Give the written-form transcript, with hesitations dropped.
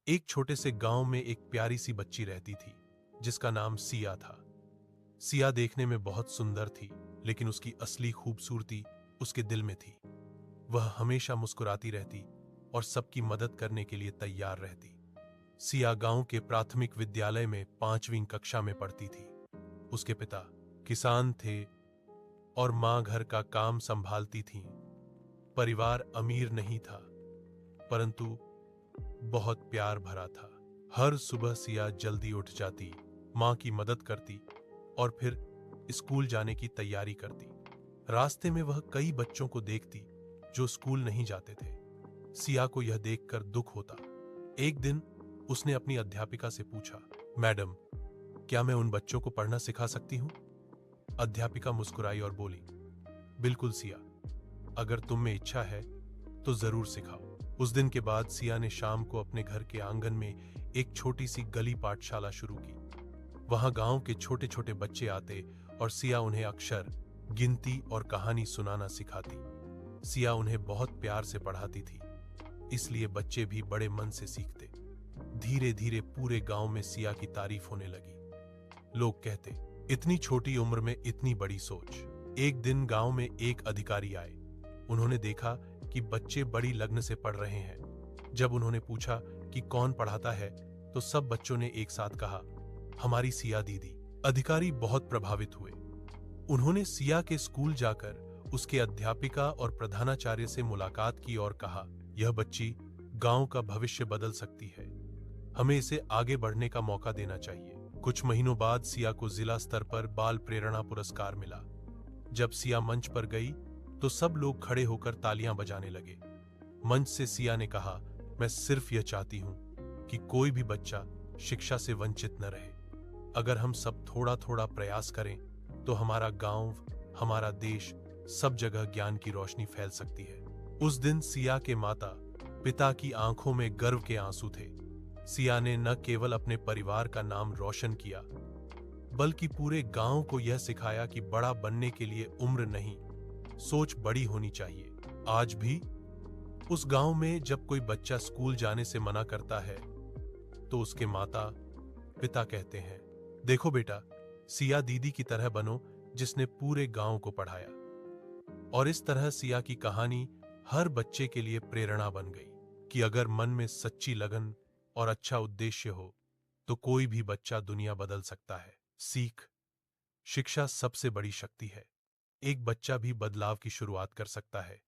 एक छोटे से गांव में एक प्यारी सी बच्ची रहती थी जिसका नाम सिया था। सिया देखने में बहुत सुंदर थी, लेकिन उसकी असली खूबसूरती उसके दिल में थी। वह हमेशा मुस्कुराती रहती और सबकी मदद करने के लिए तैयार रहती। सिया गांव के प्राथमिक विद्यालय में 5वीं कक्षा में पढ़ती थी। उसके पिता किसान थे और मां घर का काम संभालती थीं। परिवार अमीर नहीं था, परंतु बहुत प्यार भरा था। हर सुबह सिया जल्दी उठ जाती, मां की मदद करती और फिर स्कूल जाने की तैयारी करती। रास्ते में वह कई बच्चों को देखती जो स्कूल नहीं जाते थे। सिया को यह देखकर दुख होता। एक दिन उसने अपनी अध्यापिका से पूछा, मैडम, क्या मैं उन बच्चों को पढ़ना सिखा सकती हूँ? अध्यापिका मुस्कुराई और बोली, बिल्कुल सिया, अगर तुम में इच्छा है तो जरूर सिखाओ। उस दिन के बाद सिया ने शाम को अपने घर के आंगन में एक छोटी सी गली पाठशाला शुरू की। वहां गांव के छोटे छोटे बच्चे आते और सिया उन्हें अक्षर, गिनती और कहानी सुनाना सिखाती। सिया उन्हें बहुत प्यार से पढ़ाती थी, इसलिए बच्चे भी बड़े मन से सीखते। धीरे धीरे पूरे गांव में सिया की तारीफ होने लगी। लोग कहते, इतनी छोटी उम्र में इतनी बड़ी सोच। एक दिन गांव में एक अधिकारी आए। उन्होंने देखा कि बच्चे बड़ी लगन से पढ़ रहे हैं। जब उन्होंने पूछा कि कौन पढ़ाता है, तो सब बच्चों ने एक साथ कहा, हमारी सिया दीदी। अधिकारी बहुत प्रभावित हुए। उन्होंने सिया के स्कूल जाकर उसके अध्यापिका और प्रधानाचार्य से मुलाकात की और कहा, यह बच्ची गांव का भविष्य बदल सकती है, हमें इसे आगे बढ़ने का मौका देना चाहिए। कुछ महीनों बाद सिया को जिला स्तर पर बाल प्रेरणा पुरस्कार मिला। जब सिया मंच पर गई तो सब लोग खड़े होकर तालियां बजाने लगे। मंच से सिया ने कहा, मैं सिर्फ यह चाहती हूं कि कोई भी बच्चा शिक्षा से वंचित न रहे। अगर हम सब थोड़ा थोड़ा प्रयास करें तो हमारा गांव, हमारा देश, सब जगह ज्ञान की रोशनी फैल सकती है। उस दिन सिया के माता पिता की आंखों में गर्व के आंसू थे। सिया ने न केवल अपने परिवार का नाम रोशन किया, बल्कि पूरे गांव को यह सिखाया कि बड़ा बनने के लिए उम्र नहीं, सोच बड़ी होनी चाहिए। आज भी उस गांव में जब कोई बच्चा स्कूल जाने से मना करता है, तो उसके माता पिता कहते हैं, देखो बेटा, सिया दीदी की तरह बनो जिसने पूरे गांव को पढ़ाया। और इस तरह सिया की कहानी हर बच्चे के लिए प्रेरणा बन गई कि अगर मन में सच्ची लगन और अच्छा उद्देश्य हो तो कोई भी बच्चा दुनिया बदल सकता है। सीख, शिक्षा सबसे बड़ी शक्ति है। एक बच्चा भी बदलाव की शुरुआत कर सकता है।